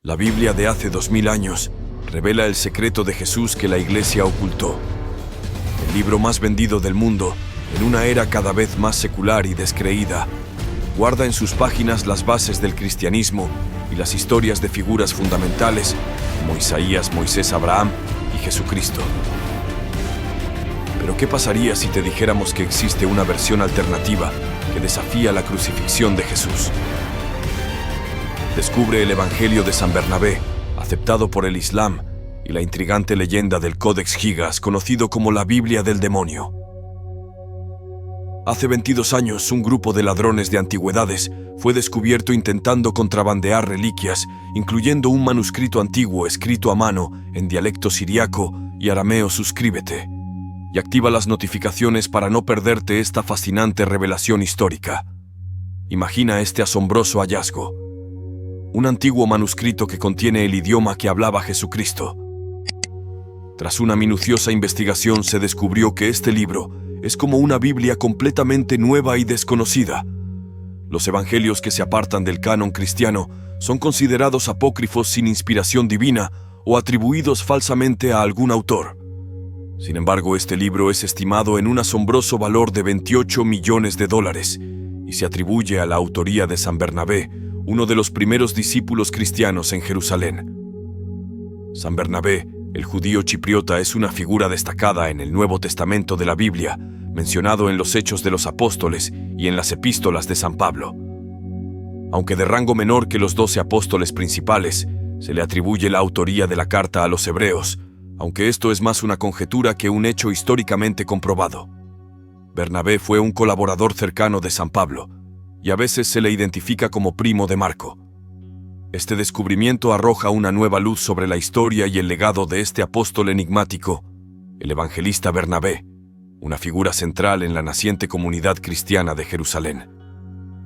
La Biblia de hace 2000 años revela el secreto de Jesús que la Iglesia ocultó. El libro más vendido del mundo, en una era cada vez más secular y descreída, guarda en sus páginas las bases del cristianismo y las historias de figuras fundamentales como Isaías, Moisés, Abraham y Jesucristo. Pero ¿qué pasaría si te dijéramos que existe una versión alternativa que desafía la crucifixión de Jesús? Descubre el Evangelio de San Bernabé, aceptado por el Islam, y la intrigante leyenda del Codex Gigas, conocido como la Biblia del demonio. Hace 22 años, un grupo de ladrones de antigüedades fue descubierto intentando contrabandear reliquias, incluyendo un manuscrito antiguo escrito a mano en dialecto siriaco y arameo. Suscríbete y activa las notificaciones para no perderte esta fascinante revelación histórica. Imagina este asombroso hallazgo: un antiguo manuscrito que contiene el idioma que hablaba Jesucristo. Tras una minuciosa investigación se descubrió que este libro es como una Biblia completamente nueva y desconocida. Los evangelios que se apartan del canon cristiano son considerados apócrifos sin inspiración divina o atribuidos falsamente a algún autor. Sin embargo, este libro es estimado en un asombroso valor de $28 millones y se atribuye a la autoría de San Bernabé, uno de los primeros discípulos cristianos en Jerusalén. San Bernabé, el judío chipriota, es una figura destacada en el Nuevo Testamento de la Biblia, mencionado en los Hechos de los Apóstoles y en las epístolas de San Pablo. Aunque de rango menor que los 12 apóstoles principales, se le atribuye la autoría de la carta a los hebreos, aunque esto es más una conjetura que un hecho históricamente comprobado. Bernabé fue un colaborador cercano de San Pablo, y a veces se le identifica como primo de Marco. Este descubrimiento arroja una nueva luz sobre la historia y el legado de este apóstol enigmático, el evangelista Bernabé, una figura central en la naciente comunidad cristiana de Jerusalén.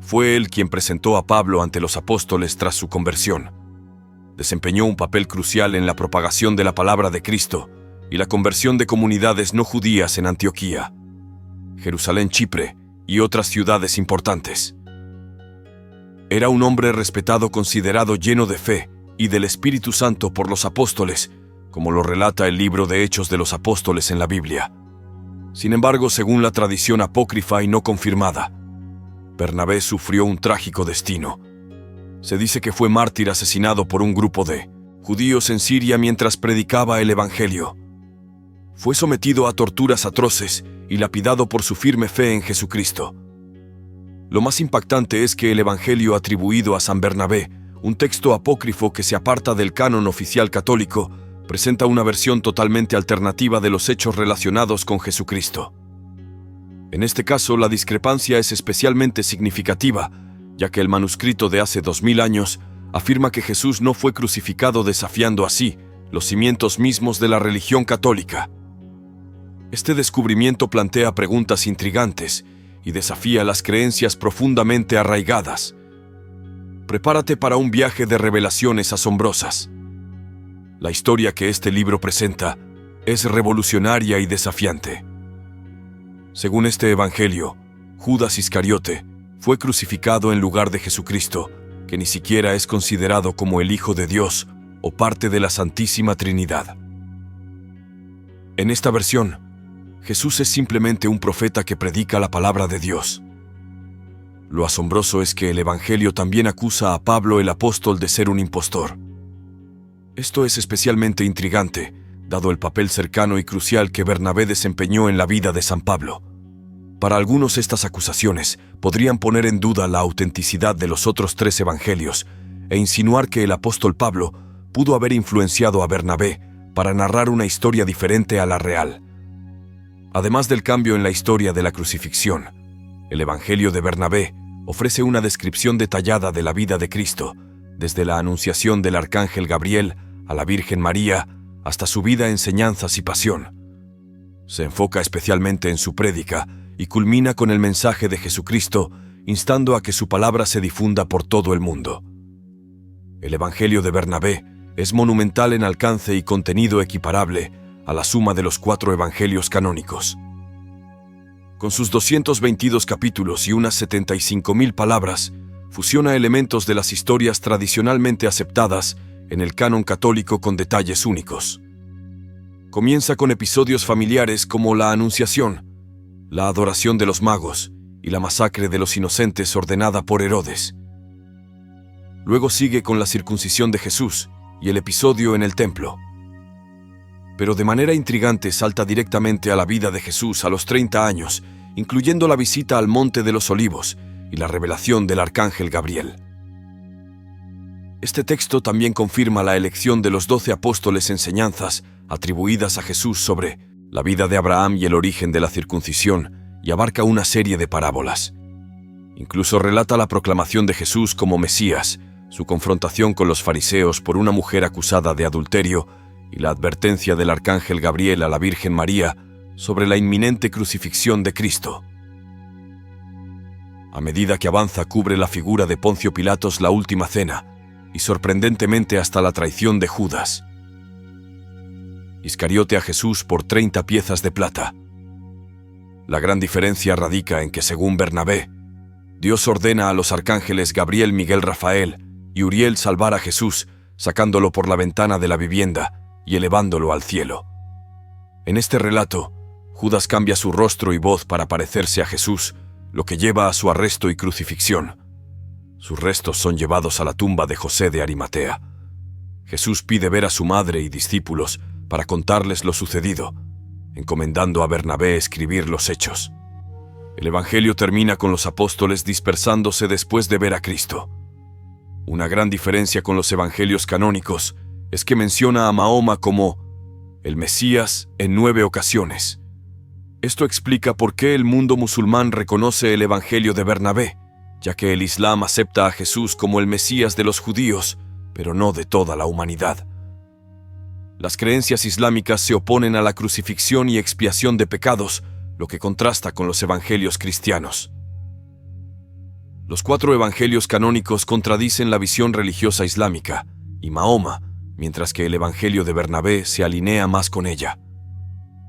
Fue él quien presentó a Pablo ante los apóstoles tras su conversión. Desempeñó un papel crucial en la propagación de la palabra de Cristo y la conversión de comunidades no judías en Antioquía, Jerusalén, Chipre y otras ciudades importantes. Era un hombre respetado, considerado lleno de fe y del Espíritu Santo por los apóstoles, como lo relata el libro de Hechos de los Apóstoles en la Biblia. Sin embargo, según la tradición apócrifa y no confirmada, Bernabé sufrió un trágico destino. Se dice que fue mártir asesinado por un grupo de judíos en Siria mientras predicaba el Evangelio. Fue sometido a torturas atroces y lapidado por su firme fe en Jesucristo. Lo más impactante es que el Evangelio atribuido a San Bernabé, un texto apócrifo que se aparta del canon oficial católico, presenta una versión totalmente alternativa de los hechos relacionados con Jesucristo. En este caso, la discrepancia es especialmente significativa, ya que el manuscrito de hace 2000 años afirma que Jesús no fue crucificado, desafiando así los cimientos mismos de la religión católica. Este descubrimiento plantea preguntas intrigantes y desafía las creencias profundamente arraigadas. Prepárate para un viaje de revelaciones asombrosas. La historia que este libro presenta es revolucionaria y desafiante. Según este evangelio, Judas Iscariote fue crucificado en lugar de Jesucristo, que ni siquiera es considerado como el Hijo de Dios o parte de la Santísima Trinidad. En esta versión, Jesús es simplemente un profeta que predica la palabra de Dios. Lo asombroso es que el Evangelio también acusa a Pablo el apóstol de ser un impostor. Esto es especialmente intrigante, dado el papel cercano y crucial que Bernabé desempeñó en la vida de San Pablo. Para algunos, estas acusaciones podrían poner en duda la autenticidad de los otros 3 evangelios e insinuar que el apóstol Pablo pudo haber influenciado a Bernabé para narrar una historia diferente a la real. Además del cambio en la historia de la crucifixión, el evangelio de Bernabé ofrece una descripción detallada de la vida de Cristo, desde la anunciación del arcángel Gabriel a la Virgen María hasta su vida, enseñanzas y pasión. Se enfoca especialmente en su prédica y culmina con el mensaje de Jesucristo, instando a que su palabra se difunda por todo el mundo. El Evangelio de Bernabé es monumental en alcance y contenido, equiparable a la suma de los 4 evangelios canónicos. Con sus 222 capítulos y unas 75.000 palabras, fusiona elementos de las historias tradicionalmente aceptadas en el canon católico con detalles únicos. Comienza con episodios familiares como la Anunciación, la adoración de los magos y la masacre de los inocentes ordenada por Herodes. Luego sigue con la circuncisión de Jesús y el episodio en el templo. Pero de manera intrigante salta directamente a la vida de Jesús a los 30 años, incluyendo la visita al Monte de los Olivos y la revelación del arcángel Gabriel. Este texto también confirma la elección de los 12 apóstoles enseñanzas atribuidas a Jesús sobre la vida de Abraham y el origen de la circuncisión, y abarca una serie de parábolas. Incluso relata la proclamación de Jesús como Mesías, su confrontación con los fariseos por una mujer acusada de adulterio y la advertencia del arcángel Gabriel a la Virgen María sobre la inminente crucifixión de Cristo. A medida que avanza, cubre la figura de Poncio Pilatos, la última cena, y sorprendentemente hasta la traición de Judas Iscariote a Jesús por 30 piezas de plata. La gran diferencia radica en que, según Bernabé, Dios ordena a los arcángeles Gabriel, Miguel, Rafael y Uriel salvar a Jesús, sacándolo por la ventana de la vivienda y elevándolo al cielo. En este relato, Judas cambia su rostro y voz para parecerse a Jesús, lo que lleva a su arresto y crucifixión. Sus restos son llevados a la tumba de José de Arimatea. Jesús pide ver a su madre y discípulos para contarles lo sucedido, encomendando a Bernabé escribir los hechos. El Evangelio termina con los apóstoles dispersándose después de ver a Cristo. Una gran diferencia con los evangelios canónicos es que menciona a Mahoma como el Mesías en 9 ocasiones. Esto explica por qué el mundo musulmán reconoce el Evangelio de Bernabé, ya que el Islam acepta a Jesús como el Mesías de los judíos, pero no de toda la humanidad. Las creencias islámicas se oponen a la crucifixión y expiación de pecados, lo que contrasta con los evangelios cristianos. Los 4 evangelios canónicos contradicen la visión religiosa islámica y Mahoma, mientras que el evangelio de Bernabé se alinea más con ella.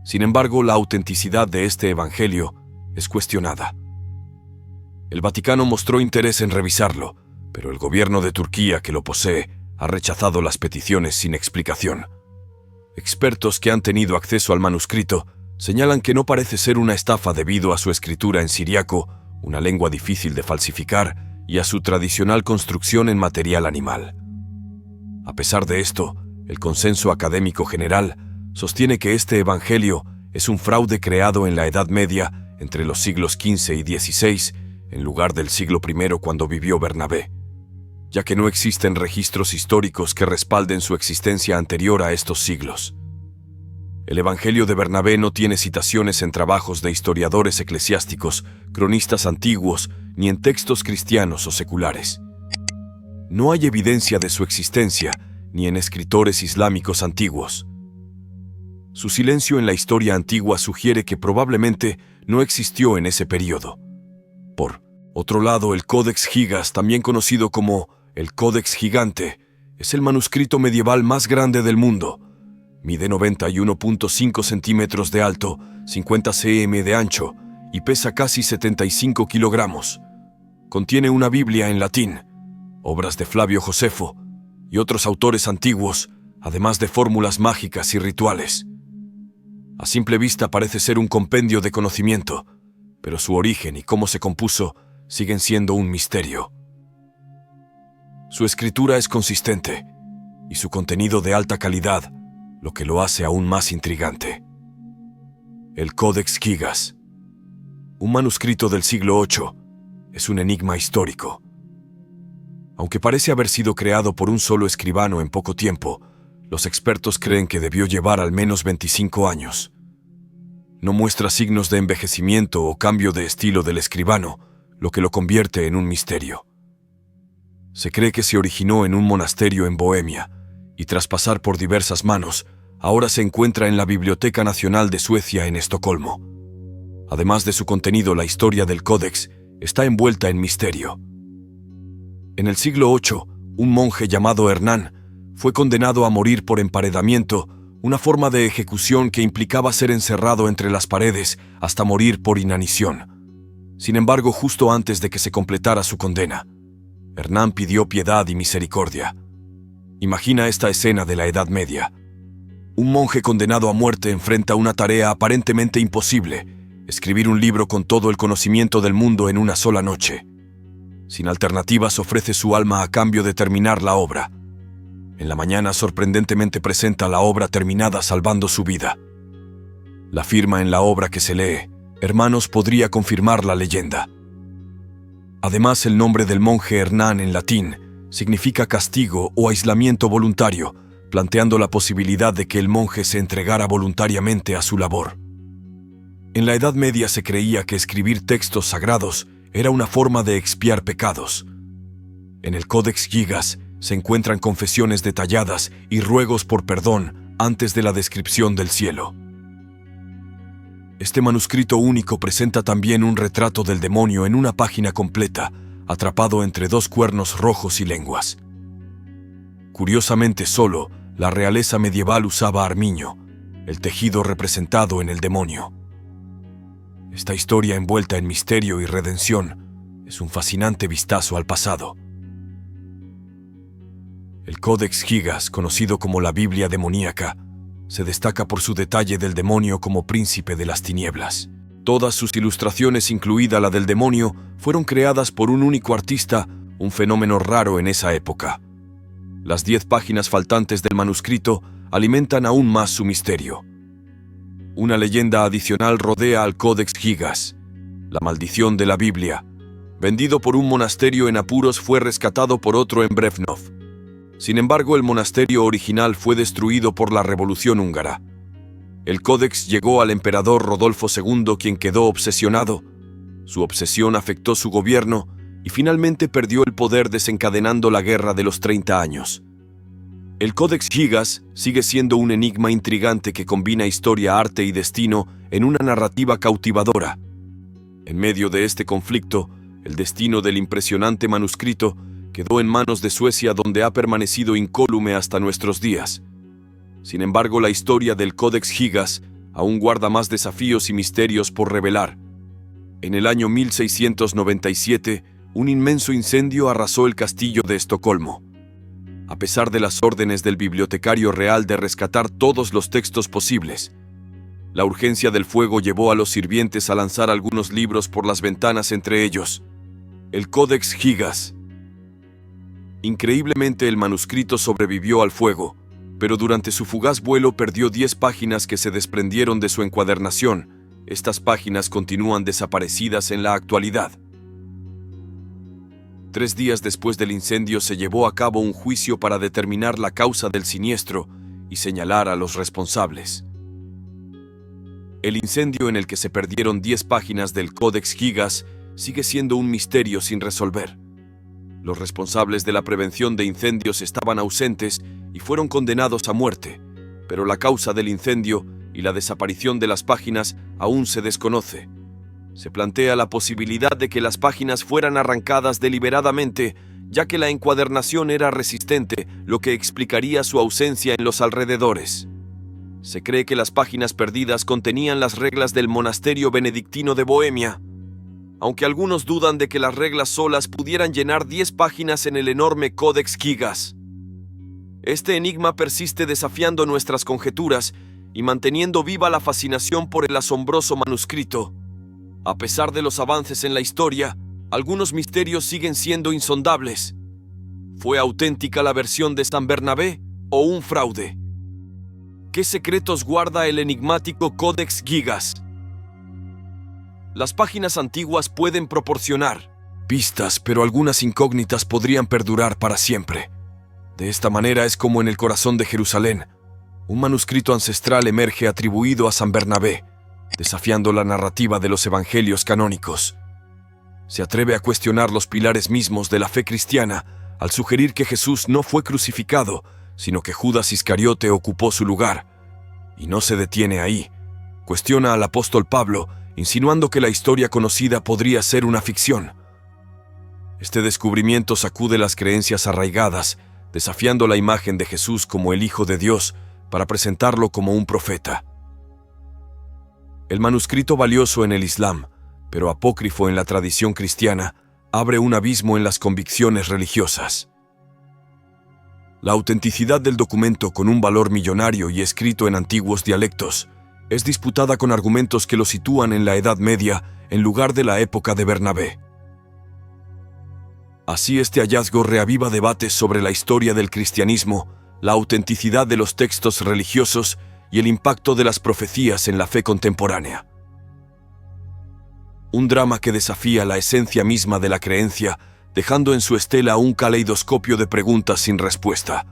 Sin embargo, la autenticidad de este evangelio es cuestionada. El Vaticano mostró interés en revisarlo, pero el gobierno de Turquía, que lo posee, ha rechazado las peticiones sin explicación. Expertos que han tenido acceso al manuscrito señalan que no parece ser una estafa debido a su escritura en siriaco, una lengua difícil de falsificar, y a su tradicional construcción en material animal. A pesar de esto, el consenso académico general sostiene que este evangelio es un fraude creado en la Edad Media entre los siglos XV y XVI, en lugar del siglo I cuando vivió Bernabé, ya que no existen registros históricos que respalden su existencia anterior a estos siglos. El Evangelio de Bernabé no tiene citaciones en trabajos de historiadores eclesiásticos, cronistas antiguos, ni en textos cristianos o seculares. No hay evidencia de su existencia, ni en escritores islámicos antiguos. Su silencio en la historia antigua sugiere que probablemente no existió en ese período. Por otro lado, el Codex Gigas, también conocido como el Codex Gigante, es el manuscrito medieval más grande del mundo. Mide 91.5 centímetros de alto, 50 cm de ancho y pesa casi 75 kilogramos. Contiene una Biblia en latín, obras de Flavio Josefo y otros autores antiguos, además de fórmulas mágicas y rituales. A simple vista parece ser un compendio de conocimiento, pero su origen y cómo se compuso siguen siendo un misterio. Su escritura es consistente y su contenido de alta calidad, lo que lo hace aún más intrigante. El Codex Gigas, un manuscrito del siglo VIII, es un enigma histórico. Aunque parece haber sido creado por un solo escribano en poco tiempo, los expertos creen que debió llevar al menos 25 años. No muestra signos de envejecimiento o cambio de estilo del escribano, lo que lo convierte en un misterio. Se cree que se originó en un monasterio en Bohemia, y tras pasar por diversas manos, ahora se encuentra en la Biblioteca Nacional de Suecia en Estocolmo. Además de su contenido, la historia del Códex está envuelta en misterio. En el siglo VIII, un monje llamado Hernán fue condenado a morir por emparedamiento, una forma de ejecución que implicaba ser encerrado entre las paredes hasta morir por inanición. Sin embargo, justo antes de que se completara su condena, Hernán pidió piedad y misericordia. Imagina esta escena de la Edad Media. Un monje condenado a muerte enfrenta una tarea aparentemente imposible: escribir un libro con todo el conocimiento del mundo en una sola noche. Sin alternativas, ofrece su alma a cambio de terminar la obra. En la mañana, sorprendentemente presenta la obra terminada, salvando su vida. La firma en la obra que se lee, hermanos, podría confirmar la leyenda. Además, el nombre del monje Hernán en latín significa castigo o aislamiento voluntario, planteando la posibilidad de que el monje se entregara voluntariamente a su labor. En la Edad Media se creía que escribir textos sagrados era una forma de expiar pecados. En el Codex Gigas se encuentran confesiones detalladas y ruegos por perdón antes de la descripción del cielo. Este manuscrito único presenta también un retrato del demonio en una página completa, atrapado entre dos cuernos rojos y lenguas. Curiosamente, solo la realeza medieval usaba armiño, el tejido representado en el demonio. Esta historia, envuelta en misterio y redención, es un fascinante vistazo al pasado. El Codex Gigas, conocido como la Biblia demoníaca, se destaca por su detalle del demonio como príncipe de las tinieblas. Todas sus ilustraciones, incluida la del demonio, fueron creadas por un único artista, un fenómeno raro en esa época. Las 10 páginas faltantes del manuscrito alimentan aún más su misterio. Una leyenda adicional rodea al Codex Gigas. La maldición de la Biblia, vendido por un monasterio en apuros, fue rescatado por otro en Brevnov. Sin embargo, el monasterio original fue destruido por la Revolución Húngara. El códex llegó al emperador Rodolfo II, quien quedó obsesionado. Su obsesión afectó su gobierno y finalmente perdió el poder, desencadenando la Guerra de los 30 años. El Codex Gigas sigue siendo un enigma intrigante que combina historia, arte y destino en una narrativa cautivadora. En medio de este conflicto, el destino del impresionante manuscrito quedó en manos de Suecia, donde ha permanecido incólume hasta nuestros días. Sin embargo, la historia del Codex Gigas aún guarda más desafíos y misterios por revelar. En el año 1697, un inmenso incendio arrasó el castillo de Estocolmo. A pesar de las órdenes del bibliotecario real de rescatar todos los textos posibles, la urgencia del fuego llevó a los sirvientes a lanzar algunos libros por las ventanas, entre ellos el Codex Gigas. Increíblemente, el manuscrito sobrevivió al fuego, pero durante su fugaz vuelo perdió 10 páginas que se desprendieron de su encuadernación. Estas páginas continúan desaparecidas en la actualidad. 3 días después del incendio se llevó a cabo un juicio para determinar la causa del siniestro y señalar a los responsables. El incendio, en el que se perdieron 10 páginas del Codex Gigas, sigue siendo un misterio sin resolver. Los responsables de la prevención de incendios estaban ausentes y fueron condenados a muerte, pero la causa del incendio y la desaparición de las páginas aún se desconoce. Se plantea la posibilidad de que las páginas fueran arrancadas deliberadamente, ya que la encuadernación era resistente, lo que explicaría su ausencia en los alrededores. Se cree que las páginas perdidas contenían las reglas del monasterio benedictino de Bohemia, aunque algunos dudan de que las reglas solas pudieran llenar 10 páginas en el enorme Codex Gigas. Este enigma persiste, desafiando nuestras conjeturas y manteniendo viva la fascinación por el asombroso manuscrito. A pesar de los avances en la historia, algunos misterios siguen siendo insondables. ¿Fue auténtica la versión de San Bernabé o un fraude? ¿Qué secretos guarda el enigmático Codex Gigas? Las páginas antiguas pueden proporcionar pistas, pero algunas incógnitas podrían perdurar para siempre. De esta manera es como en el corazón de Jerusalén, un manuscrito ancestral emerge atribuido a San Bernabé, desafiando la narrativa de los evangelios canónicos. Se atreve a cuestionar los pilares mismos de la fe cristiana al sugerir que Jesús no fue crucificado, sino que Judas Iscariote ocupó su lugar. Y no se detiene ahí. Cuestiona al apóstol Pablo, insinuando que la historia conocida podría ser una ficción. Este descubrimiento sacude las creencias arraigadas, desafiando la imagen de Jesús como el Hijo de Dios para presentarlo como un profeta. El manuscrito, valioso en el Islam, pero apócrifo en la tradición cristiana, abre un abismo en las convicciones religiosas. La autenticidad del documento, con un valor millonario y escrito en antiguos dialectos, es disputada con argumentos que lo sitúan en la Edad Media en lugar de la época de Bernabé. Así, este hallazgo reaviva debates sobre la historia del cristianismo, la autenticidad de los textos religiosos y el impacto de las profecías en la fe contemporánea. Un drama que desafía la esencia misma de la creencia, dejando en su estela un caleidoscopio de preguntas sin respuesta.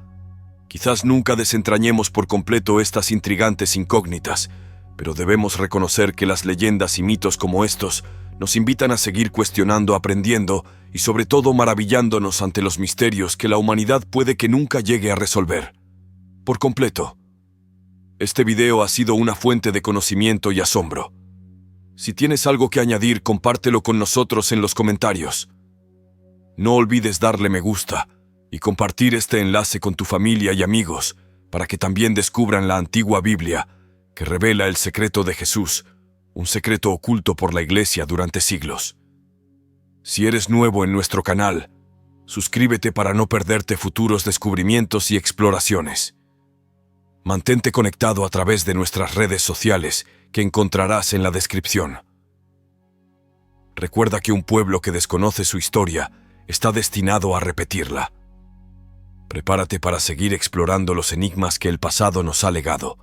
Quizás nunca desentrañemos por completo estas intrigantes incógnitas, pero debemos reconocer que las leyendas y mitos como estos nos invitan a seguir cuestionando, aprendiendo y sobre todo maravillándonos ante los misterios que la humanidad puede que nunca llegue a resolver por completo. Este video ha sido una fuente de conocimiento y asombro. Si tienes algo que añadir, compártelo con nosotros en los comentarios. No olvides darle me gusta y compartir este enlace con tu familia y amigos para que también descubran la antigua Biblia que revela el secreto de Jesús, un secreto oculto por la Iglesia durante siglos. Si eres nuevo en nuestro canal, suscríbete para no perderte futuros descubrimientos y exploraciones. Mantente conectado a través de nuestras redes sociales que encontrarás en la descripción. Recuerda que un pueblo que desconoce su historia está destinado a repetirla. Prepárate para seguir explorando los enigmas que el pasado nos ha legado.